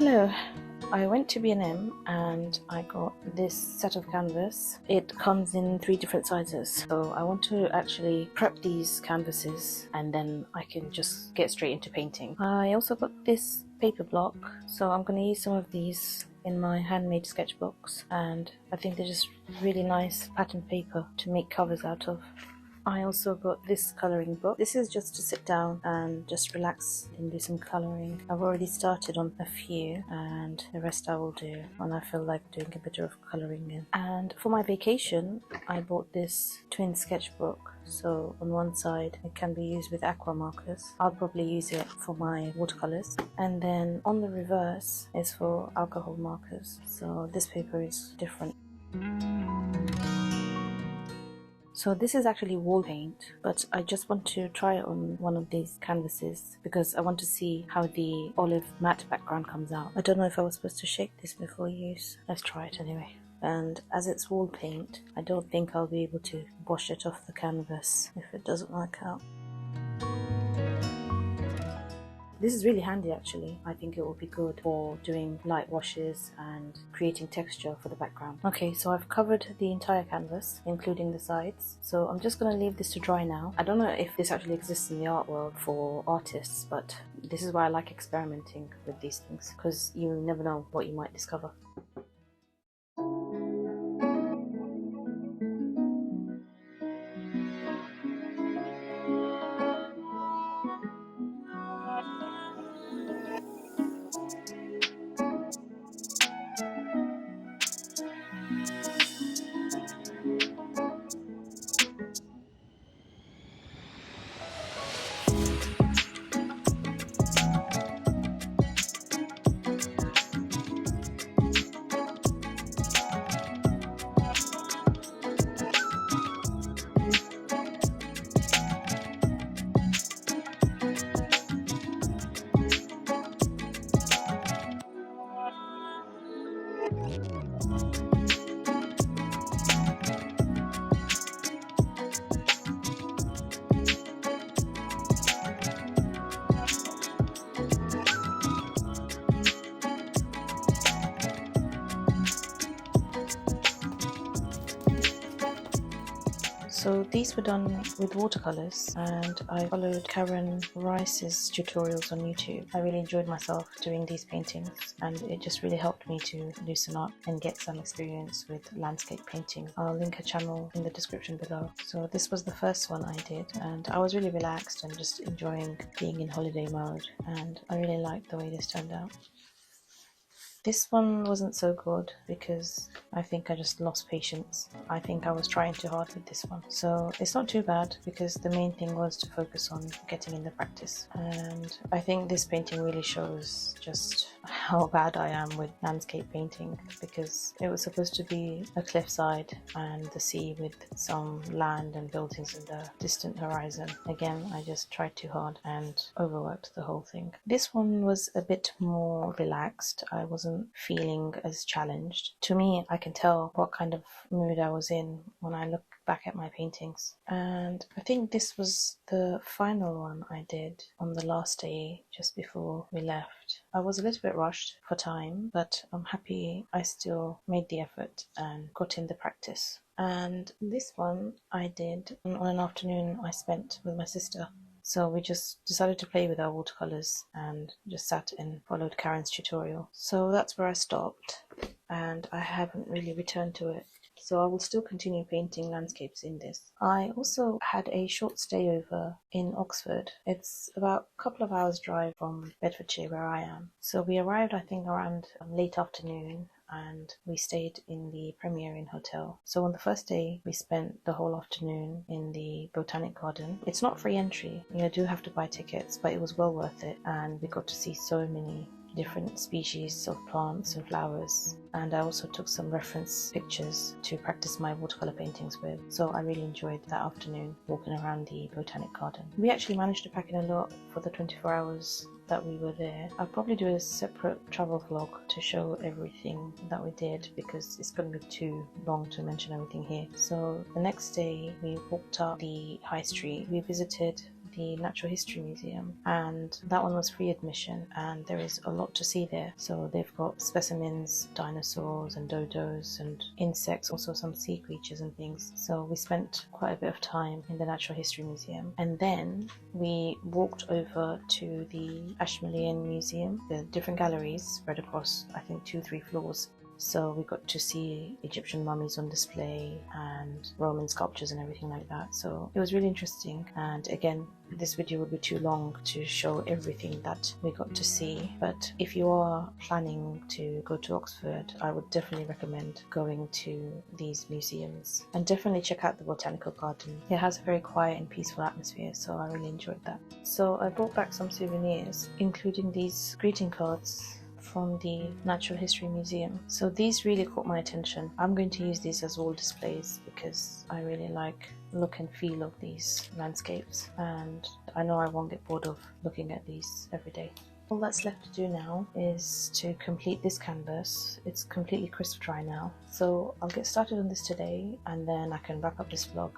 Hello, I went to B&M and I got this set of canvas. It comes in 3 different sizes, so I want to actually prep these canvases and then I can just get straight into painting. I also got this paper block, so I'm going to use some of these in my handmade sketchbooks, and I think they're just really nice pattern paper to make covers out of. I also got this colouring book. This is just to sit down and just relax and do some colouring. I've already started on a few and the rest I will do when I feel like doing a bit of colouring in. And for my vacation I bought this twin sketchbook. So on one side it can be used with aqua markers. I'll probably use it for my watercolours. And then on the reverse is for alcohol markers. So this paper is different. So this is actually wall paint, but I just want to try it on one of these canvases because I want to see how the olive matte background comes out. I don't know if I was supposed to shake this before use. Let's try it anyway. And as it's wall paint, I don't think I'll be able to wash it off the canvas if it doesn't work out. This is really handy actually. I think it will be good for doing light washes and creating texture for the background. Okay, so I've covered the entire canvas, including the sides. So I'm just going to leave this to dry now. I don't know if this actually exists in the art world for artists, but this is why I like experimenting with these things, because you never know what you might discover. So these were done with watercolours, and I followed Karen Rice's tutorials on YouTube. I really enjoyed myself doing these paintings, and it just really helped me to loosen up and get some experience with landscape painting. I'll link her channel in the description below. So this was the first one I did, and I was really relaxed and just enjoying being in holiday mode, and I really liked the way this turned out. This one wasn't so good because I think I just lost patience. I think I was trying too hard with this one. So it's not too bad because the main thing was to focus on getting in the practice. And I think this painting really shows just how bad I am with landscape painting, because it was supposed to be a cliffside and the sea with some land and buildings in the distant horizon. Again, I just tried too hard and overworked the whole thing. This one was a bit more relaxed. I wasn't feeling as challenged. To me, I can tell what kind of mood I was in when I look back at my paintings. And I think this was the final one I did on the last day just before we left. I was a little bit rushed for time, but I'm happy I still made the effort and got in the practice. And this one I did on an afternoon I spent with my sister. So we just decided to play with our watercolours and just sat and followed Karen's tutorial. So that's where I stopped, and I haven't really returned to it. So I will still continue painting landscapes in this. I also had a short stay over in Oxford. It's about a couple of hours drive from Bedfordshire where I am. So we arrived I think around late afternoon, and we stayed in the Premier Inn hotel. So on the first day we spent the whole afternoon in the Botanic Garden. It's not free entry, you do have to buy tickets, but it was well worth it, and we got to see so many different species of plants and flowers, and I also took some reference pictures to practice my watercolour paintings with. So I really enjoyed that afternoon walking around the Botanic Garden. We actually managed to pack in a lot for the 24 hours that we were there. I'll probably do a separate travel vlog to show everything that we did because it's going to be too long to mention everything here. So the next day we walked up the high street. We visited the Natural History Museum, and that one was free admission, and there is a lot to see there. So they've got specimens, dinosaurs and dodos and insects, also some sea creatures and things. So we spent quite a bit of time in the Natural History Museum, and then we walked over to the Ashmolean Museum. There are different galleries spread across, I think, 2-3 floors. So we got to see Egyptian mummies on display and Roman sculptures and everything like that. So it was really interesting. And again, this video would be too long to show everything that we got to see. But if you are planning to go to Oxford, I would definitely recommend going to these museums. And definitely check out the Botanical Garden. It has a very quiet and peaceful atmosphere, so I really enjoyed that. So I brought back some souvenirs, including these greeting cards from the Natural History Museum. So these really caught my attention. I'm going to use these as wall displays because I really like the look and feel of these landscapes, and I know I won't get bored of looking at these every day. All that's left to do now is to complete this canvas. It's completely crisp dry now, so I'll get started on this today and then I can wrap up this vlog.